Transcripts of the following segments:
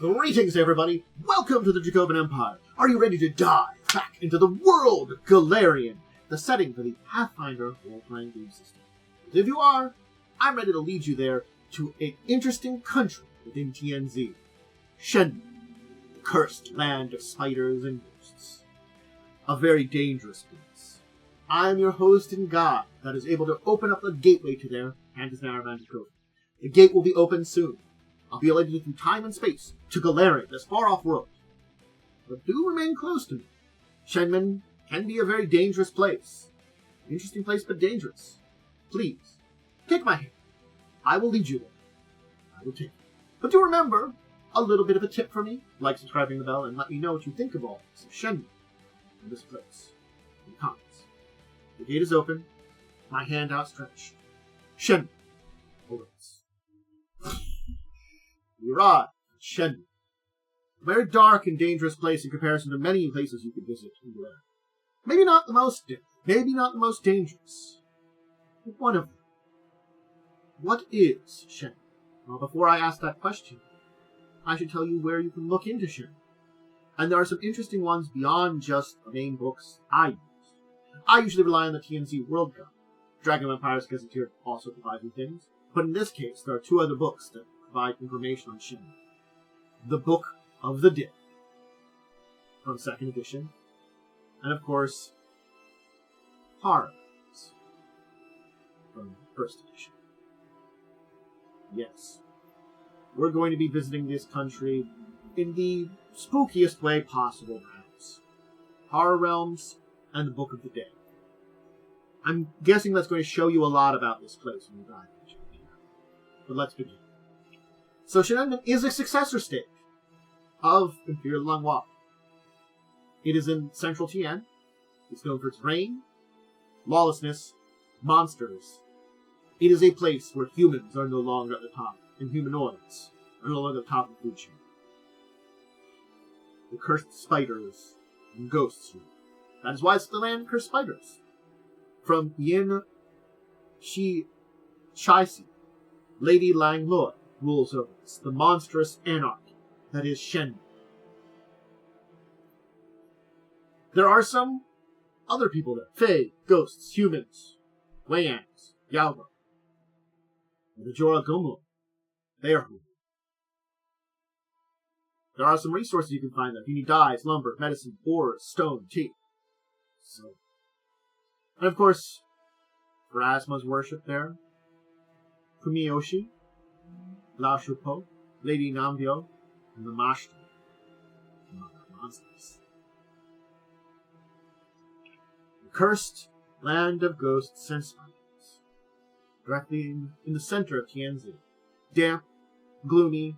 Greetings, everybody! Welcome to the Dracovin Empire! Are you ready to dive back into the world of Golarion, the setting for the Pathfinder role-playing game system? If you are, I'm ready to lead you there to an interesting country within TNZ. Shenmen, the cursed land of spiders and ghosts. A very dangerous place. I am your host and guide that is able to open up the gateway to there, and is now around Dracovin. The gate will be open soon. I'll be able to through time and space to Golarion, this far-off world. But do remain close to me. Shenmen can be a very dangerous place. Interesting place, but dangerous. Please, take my hand. I will lead you there. I will take you. But do remember, a little bit of a tip for me. Like, subscribing, the bell, and let me know what you think of all this. Shenmen, in this place. In the comments. The gate is open. My hand outstretched. Shenmen awaits. We arrive at Shenmen. A very dark and dangerous place in comparison to many places you could visit in Golarion. Maybe not the most dangerous, but one of them. What is Shenmen? Well, before I ask that question, I should tell you where you can look into Shenmen. And there are some interesting ones beyond just the main books I use. I usually rely on the TNZ World Guide. Dragon Empire's Gazetteer also provides me things, but in this case, there are two other books that provide information on Shenmen. The Book of the Dead, from 2nd edition, and of course, Horror from 1st edition. Yes, we're going to be visiting this country in the spookiest way possible, perhaps. Horror Realms and the Book of the Dead. I'm guessing that's going to show you a lot about this place when you dive into it. But let's begin. So Shenmen is a successor state of Imperial Langwa. It is in central Tien. It's known for its rain, lawlessness, monsters. It is a place where humans are no longer at the top, and humanoids are no longer at the top of the food chain. The cursed spiders and ghosts rule. That is why it's the land of cursed spiders. From Yin Shi Shaisi, Lady Lang Loi rules over us, the monstrous anarchy that is Shenmen. There are some other people there. Fae, ghosts, humans, Weyans, Yalva, and the Joragomo. They are who. There are some resources you can find there. If you need dyes, lumber, medicine, ores, stone, tea. So. And of course, Pharasma's worship there. Kumiyoshi, La Shupo, Lady Nambyo, and the Mashta, among other monsters. The cursed land of ghosts and spiders, directly in the center of Tianzi. Damp, gloomy,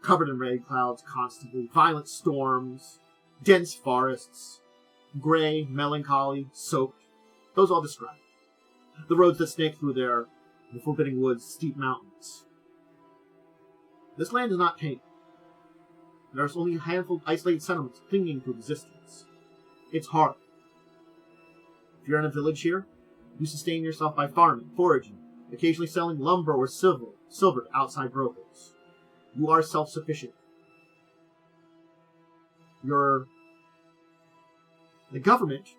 covered in rain clouds constantly, violent storms, dense forests, gray, melancholy, soaked. Those all describe it. The roads that snake through there, the forbidding woods, steep mountains. This land is not tame. There's only a handful of isolated settlements clinging to existence. It's hard. If you're in a village here, you sustain yourself by farming, foraging, occasionally selling lumber or silver to outside brokers. You are self-sufficient. The government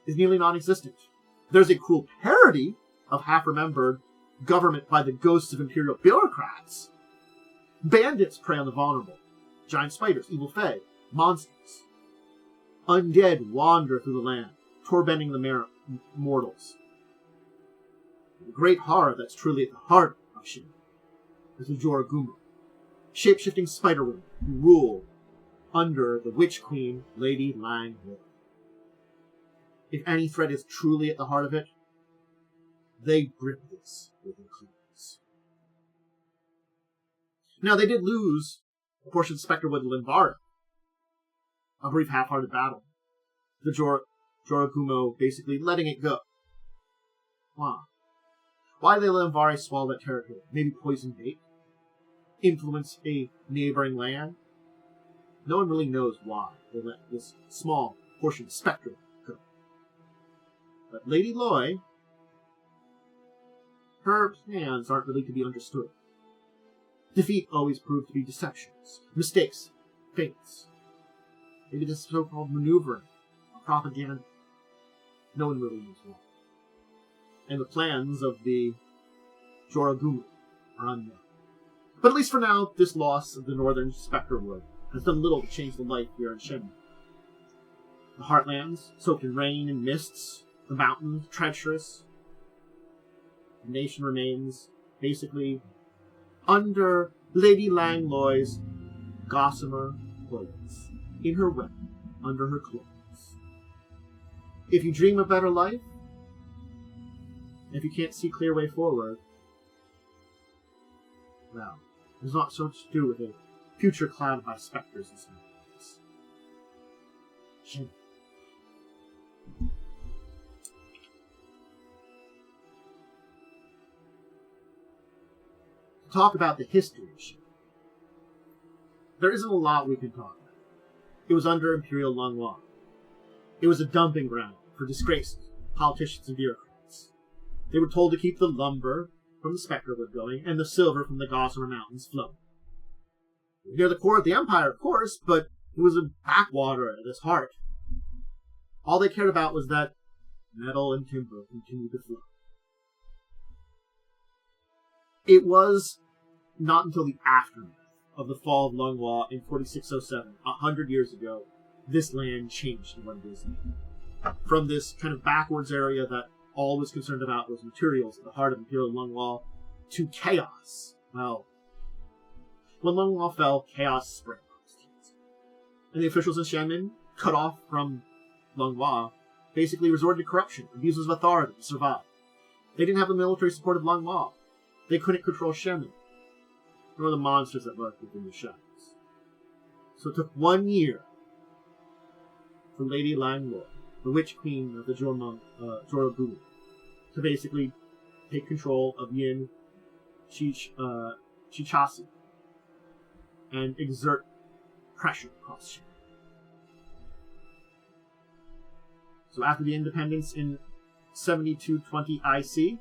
is nearly non-existent. There's a cruel parody of half-remembered government by the ghosts of imperial bureaucrats. Bandits prey on the vulnerable. Giant spiders, evil fae, monsters. Undead wander through the land, tormenting the mortals. The great horror that's truly at the heart of Shenmen is the Joragomo, shapeshifting spider women who rule under the witch queen, Lady Lang Loi. If any threat is truly at the heart of it, they grip this with their claws. Now, they did lose a portion of Spectre with Linvara. A brief half-hearted battle. The Joragomo basically letting it go. Why? Why did they let Linvara swallow that territory? Maybe poison bait? Influence a neighboring land? No one really knows why they let this small portion of Spectre go. But Lady Loi, her plans aren't really to be understood. Defeat always proved to be deceptions, mistakes, feints. Maybe this so-called maneuvering, or propaganda. No one really knows why. And the plans of the Jorogumu are unknown. But at least for now, this loss of the northern Spectre Wood has done little to change the life here in Shenmen. The heartlands, soaked in rain and mists, the mountains, treacherous. The nation remains, basically, under Lady Langloy's gossamer clothes, in her web, under her clothes. If you dream a better life, if you can't see a clear way forward, well, there's not so much to do with a future clouded by specters and snakes. Shenmen. To talk about the history of Shenmen, there isn't a lot we can talk about. It was under Imperial Langlois. It was a dumping ground for disgraced politicians and bureaucrats. They were told to keep the lumber from the Spectrewood going and the silver from the Gossamer Mountains flowing. Near the core of the Empire, of course, but it was a backwater at its heart. All they cared about was that metal and timber continued to flow. It was not until the aftermath of the fall of Langlois in 4607, 100 years ago, this land changed to what it is now. From this kind of backwards area that all was concerned about was materials at the heart of Imperial Langlois, to chaos. Well, when Langlois fell, chaos spread. And the officials in Shenmen, cut off from Langlois, basically resorted to corruption, abuses of authority to survive. They didn't have the military support of Langlois. They couldn't control Shenmen, nor the monsters that lurked within the shadows. So it took 1 year for Lady Langlois, the Witch Queen of the Jorogumu, to basically take control of Yin Chichasi and exert pressure across Shenmen. So after the independence in 7220 IC,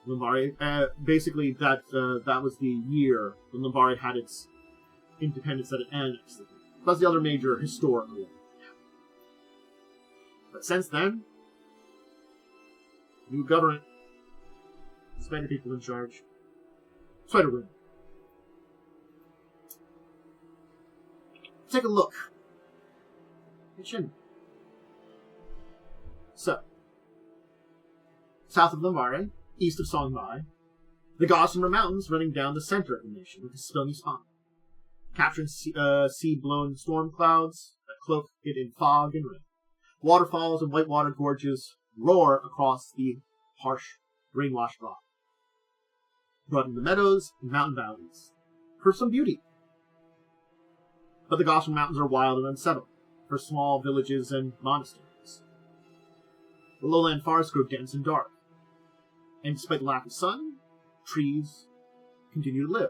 Lambari, basically that was the year when Lambari had its independence that it annexed. Plus the other major historical one. But since then, new government, spider people in charge, spider women. Take a look at Shenmen. So, south of Lambari, east of Songhai, the Gossamer Mountains running down the center of the nation with a stony spine, capturing sea-blown storm clouds that cloak it in fog and rain. Waterfalls and white-water gorges roar across the harsh, rain-washed rock, broadening the meadows and mountain valleys for some beauty. But the Gossamer Mountains are wild and unsettled for small villages and monasteries. The lowland forests grow dense and dark, and despite the lack of sun, trees continue to live.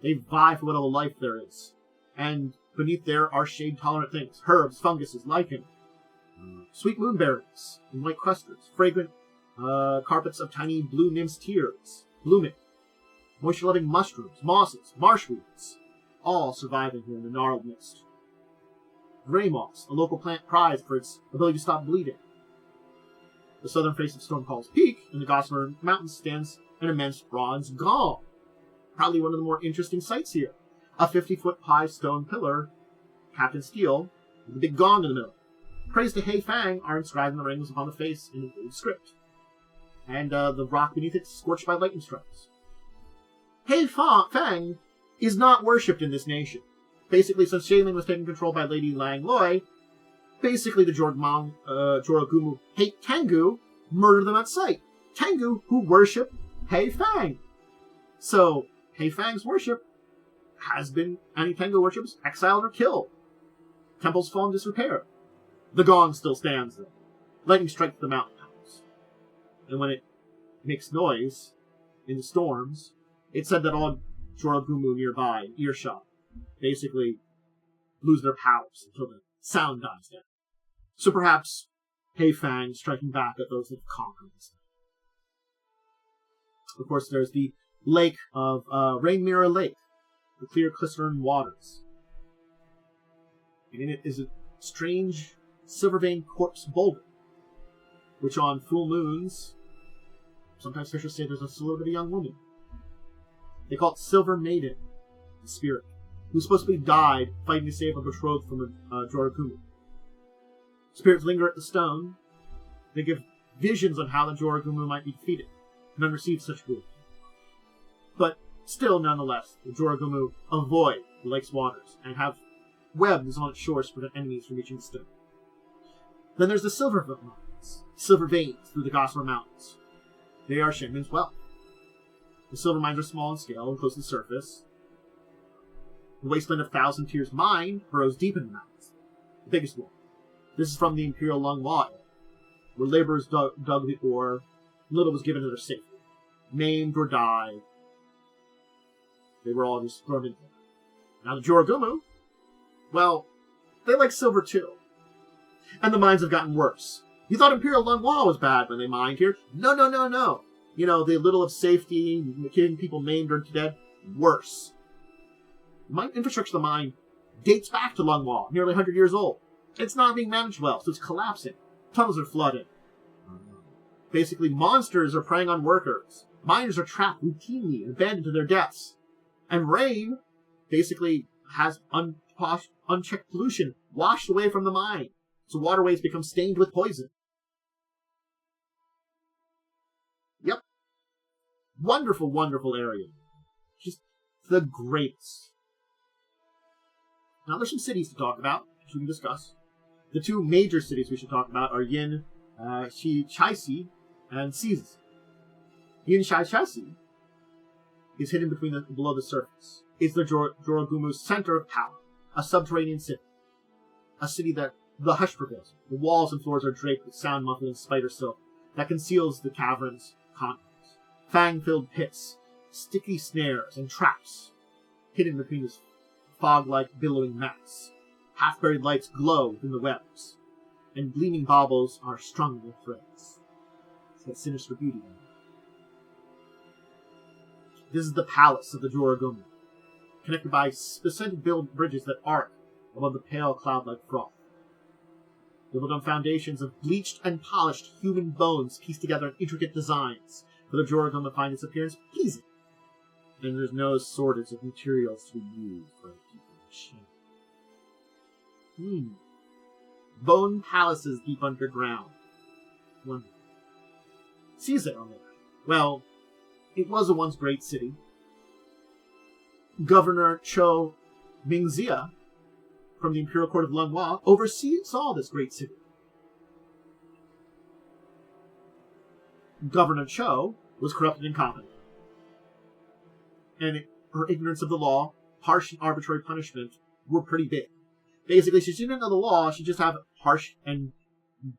They vie for whatever life there is, and beneath there are shade-tolerant things, herbs, funguses, lichen, sweet moonberries and white clusters, fragrant carpets of tiny blue nymphs' tears, blooming, moisture-loving mushrooms, mosses, marshweeds, all surviving here in the gnarled mist. Gray moss, a local plant prized for its ability to stop bleeding. The southern face of Stormcall's Peak in the Gossamer Mountains stands an immense bronze gong, probably one of the more interesting sights here. A 50-foot high stone pillar, capped in steel, with a big gong in the middle. Praise to Hei Fang are inscribed in the rings upon the face in gold script, and the rock beneath it scorched by lightning strikes. Hei Fang is not worshipped in this nation. Basically, since Shenmen was taken control by Lady Langlois, basically the Jorogumu hate Tengu, murder them at sight. Tengu, who worship Hei Fang. So, Hei Fang's worship has been, any Tengu worships, exiled or killed. Temples fall in disrepair. The gong still stands, though. Lightning strikes the mountain tops. And when it makes noise in the storms, it's said that all Jorogumu nearby, in earshot, basically lose their powers until the sound dies down. So perhaps Hei Fang striking back at those that have conquered this. Of course, there's the lake of Rain Mirror Lake, the clear crystalline waters. And in it is a strange silver-veined corpse boulder, which on full moons, sometimes fishers say there's a little bit of a young woman. They call it Silver Maiden, the spirit, who's supposed to be died fighting to save a betrothed from Jorakumu. Spirits linger at the stone. They give visions on how the Jorakumu might be defeated. None receive such good. But still, nonetheless, the Jorakumu avoid the lake's waters and have webs on its shores to prevent enemies from reaching the stone. Then there's the Silver Mountains, silver veins through the Gossamer Mountains. They are Shenmen's wealth. The silver mines are small in scale and close to the surface. The wasteland of Thousand Tears mine burrows deep in the mountains, the biggest one. This is from the Imperial Longwa era, where laborers dug the ore, little was given to their safety. Maimed or died, they were all just thrown into there. Now the Jorakumu, well, they like silver too. And the mines have gotten worse. You thought Imperial Longwa was bad when they mined here? No. You know, the little of safety, getting people maimed or dead, worse. The mine infrastructure of the mine dates back to Longwa, nearly 100 years old. It's not being managed well, so it's collapsing. Tunnels are flooded. Basically, monsters are preying on workers. Miners are trapped routinely and abandoned to their deaths. And rain basically has unchecked pollution washed away from the mine, so waterways become stained with poison. Yep. Wonderful, wonderful area. Just the greatest. Now there's some cities to talk about, which we can discuss. The two major cities we should talk about are Yin Chaisi and Seize. Yin Chaisi is hidden below the surface. It's the Joragumu's center of power, a subterranean city. A city that the hush prevails. The walls and floors are draped with sound-muffling spider silk that conceals the cavern's contents. Fang-filled pits, sticky snares, and traps hidden between this fog-like billowing mass. Half-buried lights glow within the webs, and gleaming baubles are strung with threads. It's got sinister beauty in it. This is the palace of the Jorakumu, connected by splendid bridges that arc above the pale cloud-like froth. They built on foundations of bleached and polished human bones pieced together in intricate designs for the Jorakumu to find its appearance pleasing. And there's no shortage of materials to be used for keeping the shape. Bone palaces deep underground. Wonderful. Seize on there. Well, it was a once great city. Governor Cho Mingxia from the Imperial Court of Longwa oversaw this great city. Governor Cho was corrupt and incompetent. And her ignorance of the law, harsh and arbitrary punishment were pretty big. Basically, she didn't know the law, she just had harsh and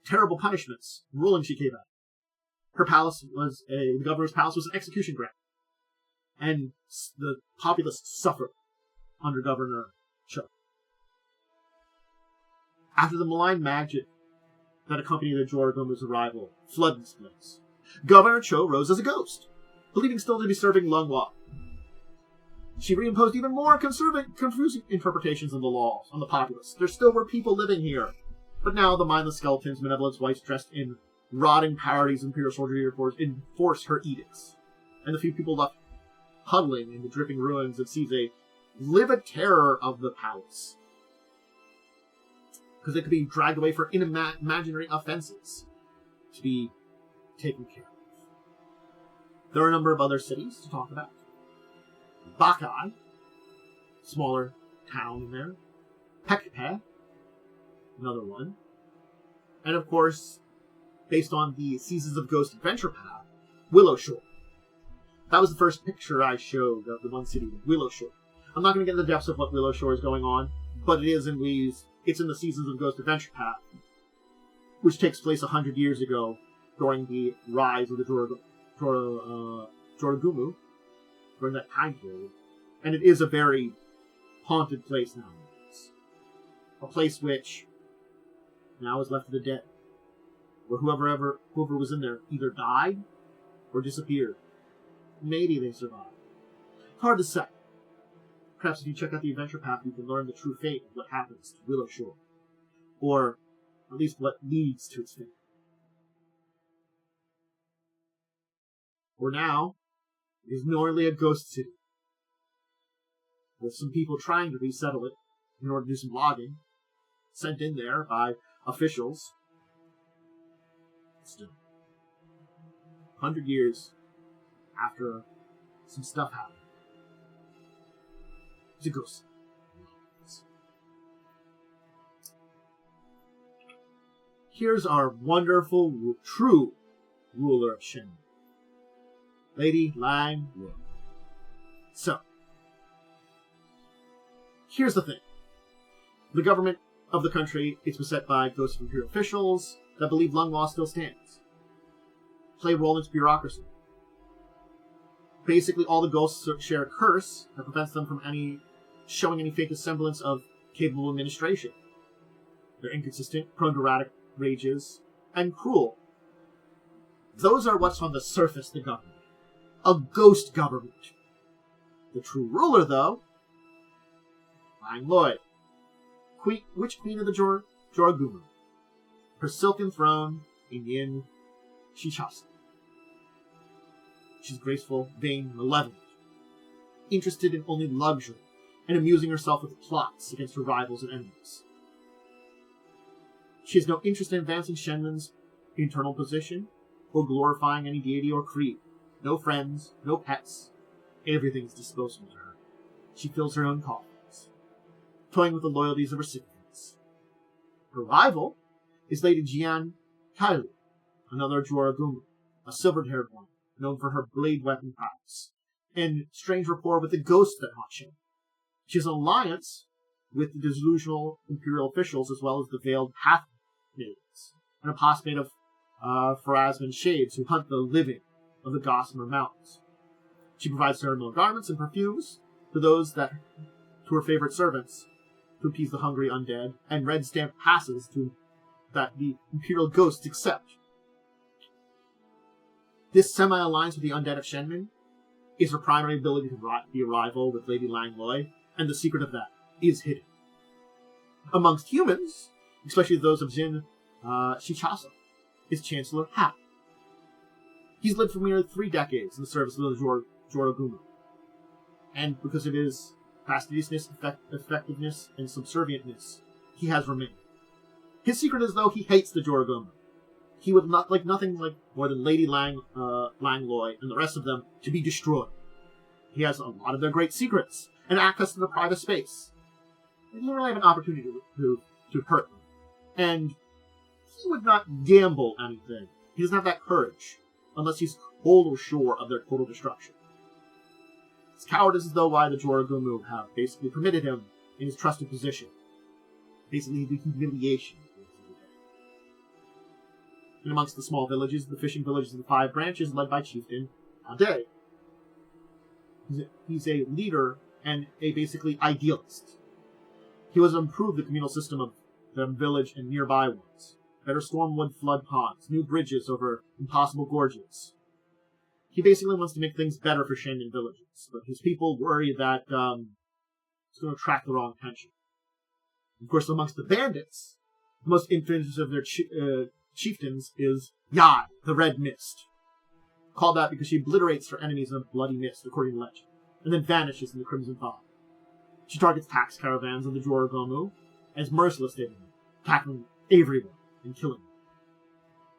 terrible punishments. Ruling she came out. Her palace was the governor's palace was an execution ground. And the populace suffered under Governor Cho. After the malign magic that accompanied the Joragumu's arrival flooded this place, Governor Cho rose as a ghost, believing still to be serving Longwa. She reimposed even more confusing interpretations of the laws on the populace. There still were people living here, but now the mindless skeletons, benevolent wives dressed in rotting parodies of Imperial soldier uniforms enforced her edicts. And the few people left huddling in the dripping ruins of Seize live a terror of the palace. Because they could be dragged away for imaginary offenses to be taken care of. There are a number of other cities to talk about. Bakai, smaller town in there. Pekpe, another one. And of course, based on the Seasons of Ghost adventure path, Willow Shore. That was the first picture I showed of the one city, Willow Shore. I'm not going to get into the depths of what Willow Shore is going on, but it's in the Seasons of Ghost adventure path, which takes place 100 years ago during the rise of the Jorakumu, during that time period. And it is a very haunted place nowadays. A place which now is left to the dead. Where whoever was in there either died or disappeared. Maybe they survived. It's hard to say. Perhaps if you check out the adventure path, you can learn the true fate of what happens to Willow Shore. Or at least what leads to its fate. For now, it is merely a ghost city, with some people trying to resettle it in order to do some logging, sent in there by officials. Still, 100 years after some stuff happened, it's a ghost city. Here's our wonderful, true ruler of Shenmen, Lady Lang Loy. So, here's the thing. The government of the country is beset by ghosts of imperial officials that believe Lung Law still stands. Play a role in its bureaucracy. Basically, all the ghosts share a curse that prevents them from showing any faint semblance of capable administration. They're inconsistent, prone to erratic rages, and cruel. Those are what's on the surface of the government. A ghost government. The true ruler, though, Lang Loy, witch queen of the Joragumo. Her silken throne in Yin Shichasa. She's graceful, vain, malevolent, interested in only luxury, and amusing herself with plots against her rivals and enemies. She has no interest in advancing Shenmen's internal position, or glorifying any deity or creed. No friends, no pets. Everything's disposable to her. She fills her own coffers, toying with the loyalties of recipients. Her rival is Lady Jian Kailu, another Joragumo, a silver-haired one, known for her blade weapon prowess, and strange rapport with the ghosts that haunt Shenmen. She has an alliance with the delusional imperial officials as well as the veiled half-maidens, and a posse made of Pharasman shades who hunt the living of the Gossamer Mountains. She provides ceremonial garments and perfumes to her favorite servants, to appease the hungry undead, and red stamp passes that the imperial ghosts accept. This semi-alliance with the undead of Shenmen is her primary ability to be a rival with Lady Lang Loy, and the secret of that is hidden. Amongst humans, especially those of Jin Shichasa, is Chancellor Ha. He's lived for nearly 3 decades in the service of the Joragumo, and because of his fastidiousness, effectiveness, and subservientness, he has remained. His secret is, though, he hates the Joragumo. He would not like nothing more than Lady Lang Loy and the rest of them to be destroyed. He has a lot of their great secrets and access to their private space. He doesn't really have an opportunity to hurt them. And he would not gamble anything. He doesn't have that courage, unless he's total sure of their total destruction. His cowardice is, though, why the Joragumo have basically permitted him in his trusted position. Basically, the humiliation. And amongst the small villages, the fishing villages of the 5 branches, led by Chieftain Ade. He's a leader and a basically idealist. He was to improve the communal system of the village and nearby ones. Better stormwood flood ponds, new bridges over impossible gorges. He basically wants to make things better for Shenmen villages, but his people worry that it's going to attract the wrong attention. Of course, amongst the bandits, the most infamous of their chieftains is Yai, the Red Mist. Called that because she obliterates her enemies in a bloody mist, according to legend, and then vanishes in the Crimson Fog. She targets tax caravans of the Joragumo and is merciless to them, attacking everyone and killing them.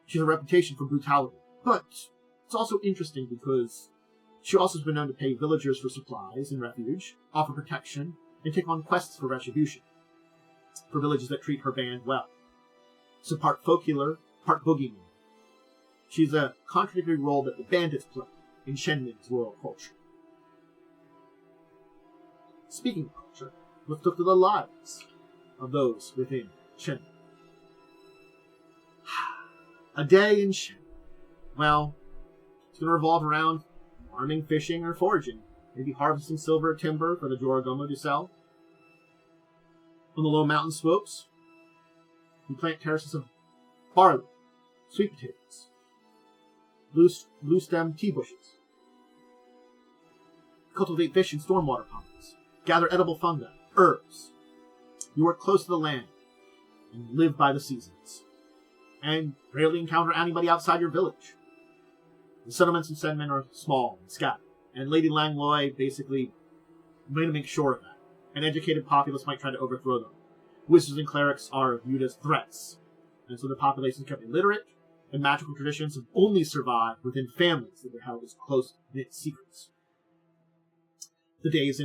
She has a reputation for brutality, but it's also interesting because she also has been known to pay villagers for supplies and refuge, offer protection, and take on quests for retribution for villages that treat her band well. So part folk healer, part boogeyman. She's a contradictory role that the bandits play in Shenmen's royal culture. Speaking of culture, let's look to the lives of those within Shenmen. A day in Shenmen. Well, it's going to revolve around farming, fishing, or foraging. Maybe harvesting silver or timber for the Joragumo to sell. On the low mountain slopes, we plant terraces of barley, sweet potatoes, blue stem tea bushes. cultivate fish in stormwater ponds, gather edible fungi, herbs. You work close to the land and live by the seasons, and rarely encounter anybody outside your village. The settlements in Shenmen are small and scattered, and Lady Langlois basically made to make sure of that. An educated populace might try to overthrow them. Wizards and clerics are viewed as threats, and so the population is kept illiterate, and magical traditions have only survived within families that were held as close-knit secrets. The days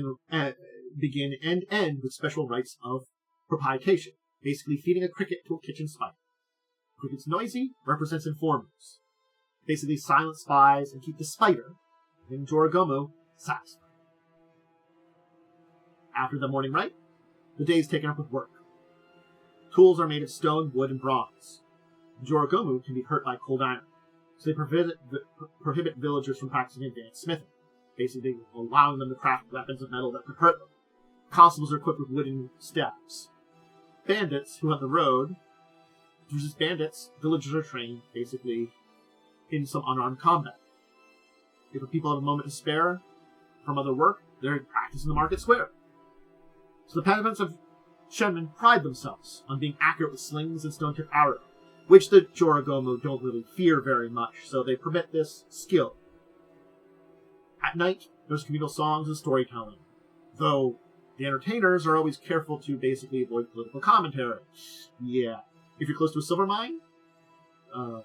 begin and end with special rites of propitiation, basically feeding a cricket to a kitchen spider. Cricket's noisy represents informers, basically silent spies, and keep the spider, named Jorogomo, satisfied. After the morning rite, the day is taken up with work. Tools are made of stone, wood, and bronze. Jorogomu can be hurt by cold iron, so they prohibit villagers from practicing advanced smithing, basically allowing them to craft weapons of metal that could hurt them. Constables are equipped with wooden staves. Bandits who hunt the road, versus bandits, villagers are trained, basically, in some unarmed combat. If the people have a moment to spare from other work, they're practicing the market square. So the peasants of Shenmen pride themselves on being accurate with slings and stone-tipped arrows, which the Jorogomo don't really fear very much, so they permit this skill. At night, there's communal songs and storytelling, though the entertainers are always careful to basically avoid political commentary. Yeah. If you're close to a silver mine, you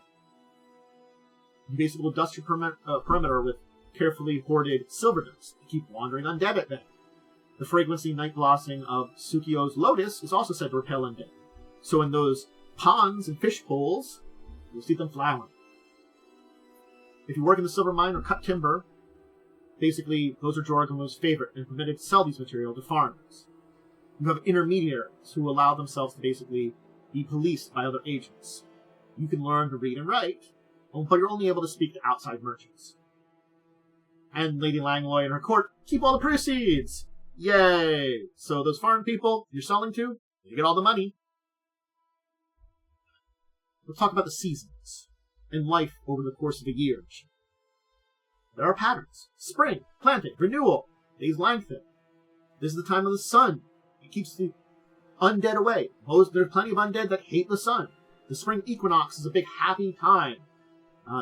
basically will dust your perimeter with carefully hoarded silver dust to keep wandering undead at bay. The fragrancy night blossoming of Tsukio's lotus is also said to repel undead. So in those ponds and fish pools, you'll see them flowering. If you work in the silver mine or cut timber, basically those are Jorogomo's favorite and permitted to sell these materials to foreigners. You have intermediaries who allow themselves to basically be policed by other agents. You can learn to read and write, but you're only able to speak to outside merchants. And Lady Langlois and her court keep all the proceeds! Yay! So those foreign people you're selling to, you get all the money. Let's talk about the seasons and life over the course of a year. There are patterns. Spring, planting, renewal, days lengthen. This is the time of the sun. It keeps the undead away. There's plenty of undead that hate the sun. The spring equinox is a big happy time.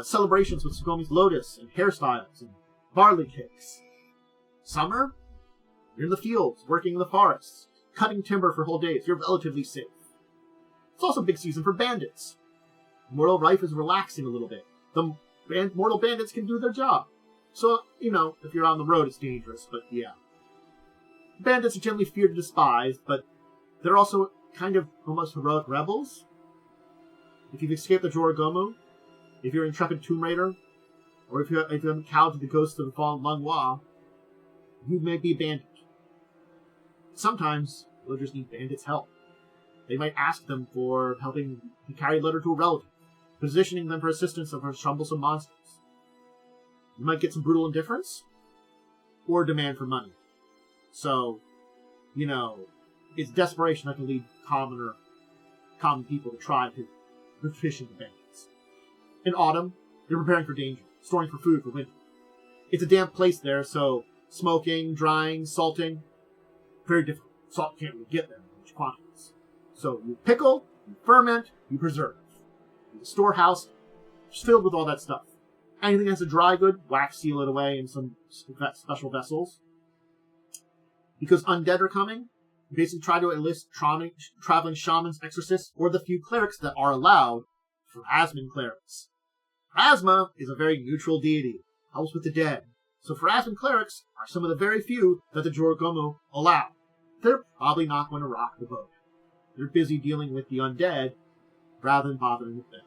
Celebrations with Tsukumi's lotus and hairstyles and barley cakes. Summer, you're in the fields, working in the forests, cutting timber for whole days. You're relatively safe. It's also a big season for bandits. Mortal life is relaxing a little bit. The mortal bandits can do their job. So, if you're on the road, it's dangerous, but yeah. Bandits are generally feared and despised, but they're also kind of almost heroic rebels. If you've escaped the Jorogomo, if you're an intrepid tomb raider, or if you haven't cowed to the ghosts of the fallen Langlois, you may be a bandit. Sometimes villagers need bandits' help. They might ask them for helping to carry a letter to a relative, positioning them for assistance of troublesome monsters. You might get some brutal indifference, or demand for money. So, it's desperation that can lead common people to try to petition the bandits. In autumn, you're preparing for danger, storing for food for winter. It's a damp place there, so smoking, drying, salting, very difficult. Salt can't really get there in large quantities. So you pickle, you ferment, you preserve. The storehouse is filled with all that stuff. Anything that's a dry good, wax seal it away in some special vessels. Because undead are coming, you basically try to enlist traveling shamans, exorcists, or the few clerics that are allowed, Pharasman clerics. Pharasma is a very neutral deity, helps with the dead. So Pharasman clerics are some of the very few that the Jorogomo allow. They're probably not going to rock the boat. They're busy dealing with the undead rather than bothering with them.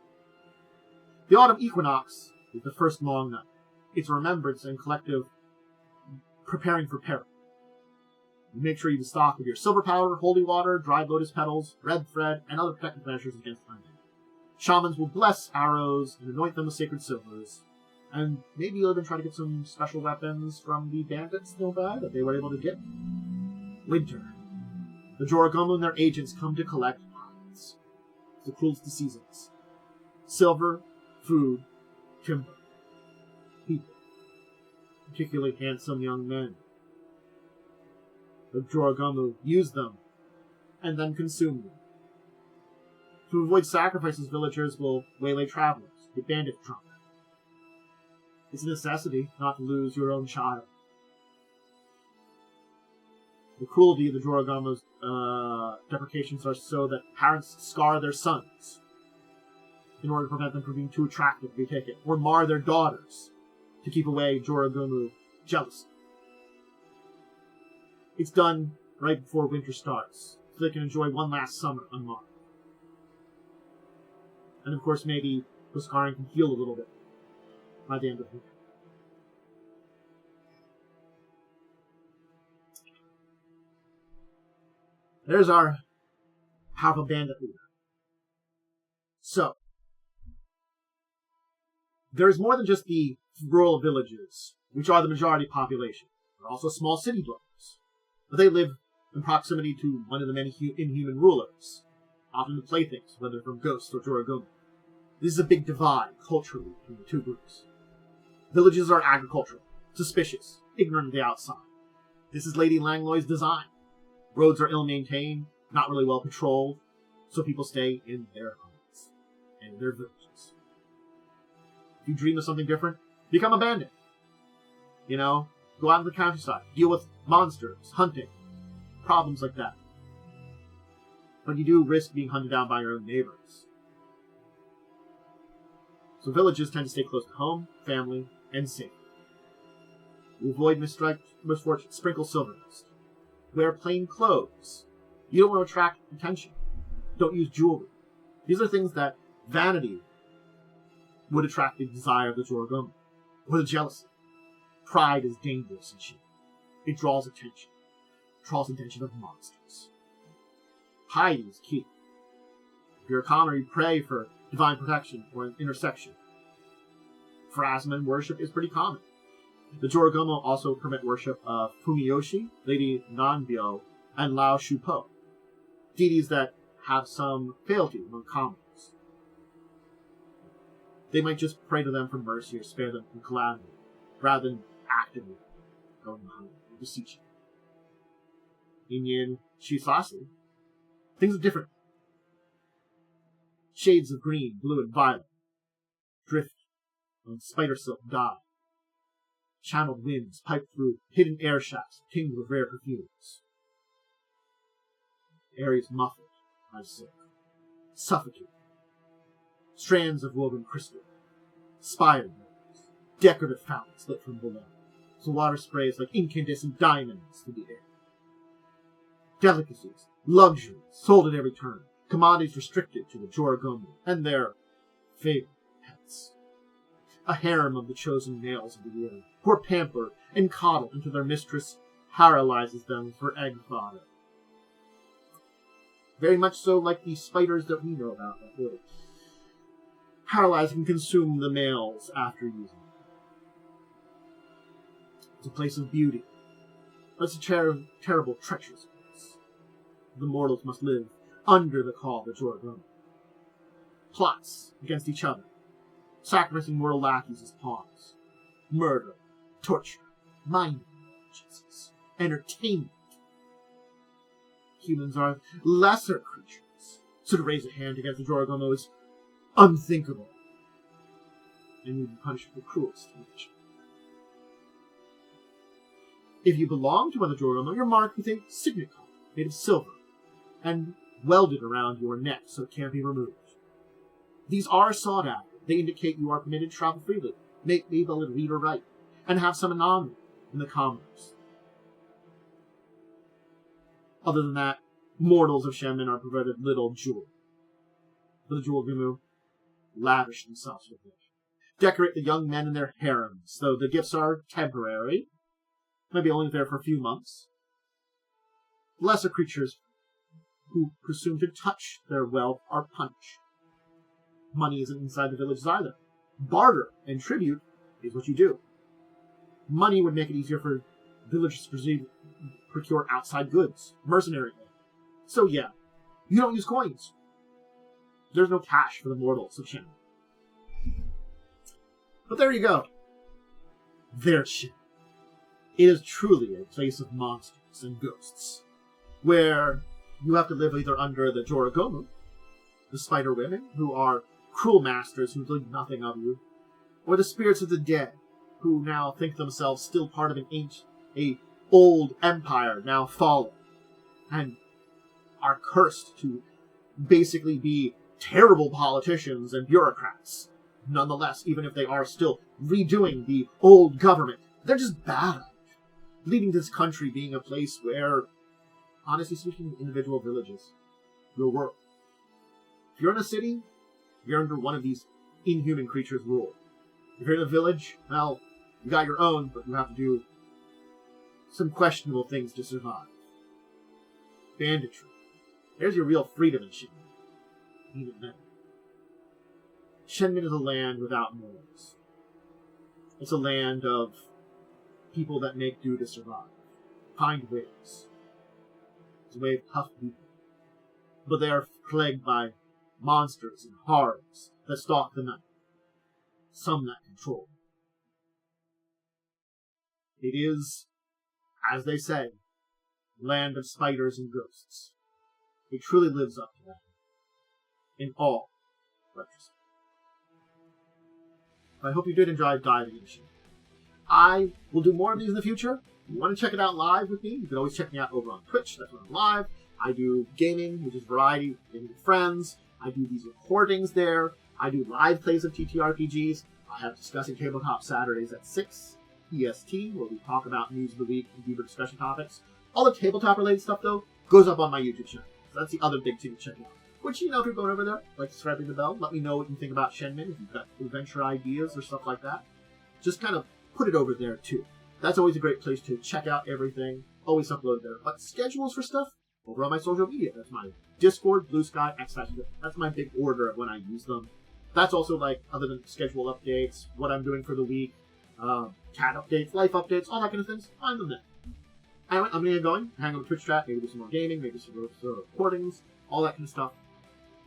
The autumn equinox is the first long night. It's a remembrance and collective preparing for peril. You make sure you stock with your silver powder, holy water, dried lotus petals, red thread, and other protective measures against undead. Shamans will bless arrows and anoint them with sacred silvers, and maybe you'll even try to get some special weapons from the bandits nearby that they were able to get. Winter. The Jorogomo and their agents come to collect tithes. It's the cruelest of seasons. Silver, food, timber, people. Particularly handsome young men The Jorogumo use them, and then consume them. To avoid sacrifices, villagers will waylay travelers, get bandit drunk. It's a necessity not to lose your own child. The cruelty of the Jorogumo's deprecations are so that parents scar their sons in order to prevent them from being too attractive to be taken, or mar their daughters to keep away Jorogumo jealousy. It's done right before winter starts, so they can enjoy one last summer unmarred. And of course, maybe the scarring can heal a little bit by the end of the winter. There's our powerful bandit leader. So, there's more than just the rural villages, which are the majority population. There are also small city dwellers. But they live in proximity to one of the many inhuman rulers, often the playthings, whether from ghosts or Jorogumo. This is a big divide, culturally, between the two groups. Villages are agricultural, suspicious, ignorant of the outside. This is Lady Langloy's design. Roads are ill-maintained, not really well patrolled, so people stay in their homes and their villages. If you dream of something different, become a bandit. You know, go out in the countryside, deal with monsters, hunting, problems like that. But you do risk being hunted down by your own neighbors. So tend to stay close to home, family, and safety. You avoid misfortune, sprinkle silver dust. Wear plain clothes. You don't want to attract attention. Don't use jewelry. These are things that vanity would attract the desire of the Jorogumo, or the jealousy. Pride is dangerous and cheap. It draws attention. It draws attention of monsters. Hiding is key. If you're a commoner, you pray for divine protection or an intersection. Pharasman worship is pretty common. The Jorogumo also permit worship of Fumiyoshi, Lady Nanbyo, and Lao Shupo, deities that have some fealty among commoners. They might just pray to them for mercy or spare them from calamity, rather than actively going behind and beseeching. In Yin Shisasi, things are different. Shades of green, blue, and violet drift on spider silk dye. Channeled winds pipe through hidden air shafts tinged with rare perfumes. The air is muffled by silk, suffocating. Strands of woven crystal, spider webs, decorative fountains lit from below, so water sprays like incandescent diamonds through the air. Delicacies, luxuries, sold at every turn, commodities restricted to the Jorogumo and their favorite pets. A harem of the chosen males of the year, who are pampered and coddled until their mistress paralyzes them for egg fodder. Very much so like the spiders that we know about that will paralyze and consume the males after using them. It's a place of beauty, but it's a terrible, treacherous place. The mortals must live under the call of the Jorogumo. Plots against each other, sacrificing mortal lackeys as pawns, murder, torture, mind Jesus, entertainment. Humans are lesser creatures, so to raise a hand against the Jorogumo is unthinkable, and you'd be punished for the cruelest nature. If you belong to one of the Jorogumo, you're marked with a signet collar made of silver and welded around your neck so it can't be removed. These are sought after. They indicate you are permitted to travel freely, be able to read or write, and have some anomaly in the commerce. Other than that, mortals of Shenmen are provided little jewelry. But the Jorogumo lavish themselves with it. Decorate the young men in their harems, though the gifts are temporary, maybe only there for a few months. Lesser creatures who presume to touch their wealth are punished. Money isn't inside the villages either. Barter and tribute is what you do. Money would make it easier for villagers to procure outside goods, mercenary. So yeah, you don't use coins. There's no cash for the mortals of Shenmen. But there you go. There's Shenmen. It is truly a place of monsters. spiders and ghosts, where you have to live either under the Dracovin, the spider women, who are cruel masters who think nothing of you, or the spirits of the dead, who now think themselves still part of a old empire now fallen, and are cursed to basically be terrible politicians and bureaucrats. Nonetheless, even if they are still redoing the old government, they're just bad at it, leading this country being a place where, honestly speaking, individual villages, your world. If you're in a city, you're under one of these inhuman creatures' rule. If you're in a village, well, you got your own, but you have to do some questionable things to survive. Banditry. There's your real freedom in Shenmen. Even then. Shenmen is a land without morals. It's a land of people that make do to survive. Find ways. It's a way of tough people. But they are plagued by monsters and horrors that stalk the night. Some that control. It is, as they say, land of spiders and ghosts. It truly lives up to that. In all retrospect. I hope you did enjoy diving into Shenmen. I will do more of these in the future. If you want to check it out live with me, you can always check me out over on Twitch. That's when I'm live. I do gaming, which is variety, gaming with friends. I do these recordings there. I do live plays of TTRPGs. I have Discussing Tabletop Saturdays at 6 EST, where we talk about news of the week and deeper discussion topics. All the tabletop-related stuff, though, goes up on my YouTube channel. So that's the other big thing to check out. Which, if you're going over there, like subscribing the bell, let me know what you think about Shenmen, if you've got adventure ideas or stuff like that. Just kind of put it over there, too. That's always a great place to check out everything. Always upload there. But schedules for stuff, over on my social media. That's my Discord, Blue Sky, X-Factor. That's my big order of when I use them. That's also, other than schedule updates, what I'm doing for the week, cat updates, life updates, all that kind of things. Find them there. Anyway, I'm going to get going, hang on the Twitch chat, maybe do some more gaming, maybe some recordings, all that kind of stuff.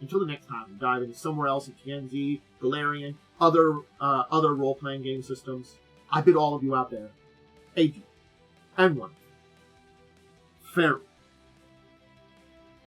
Until the next time, we dive into somewhere else in TNZ, Golarion, other role-playing game systems. I bid all of you out there adieu, and one farewell.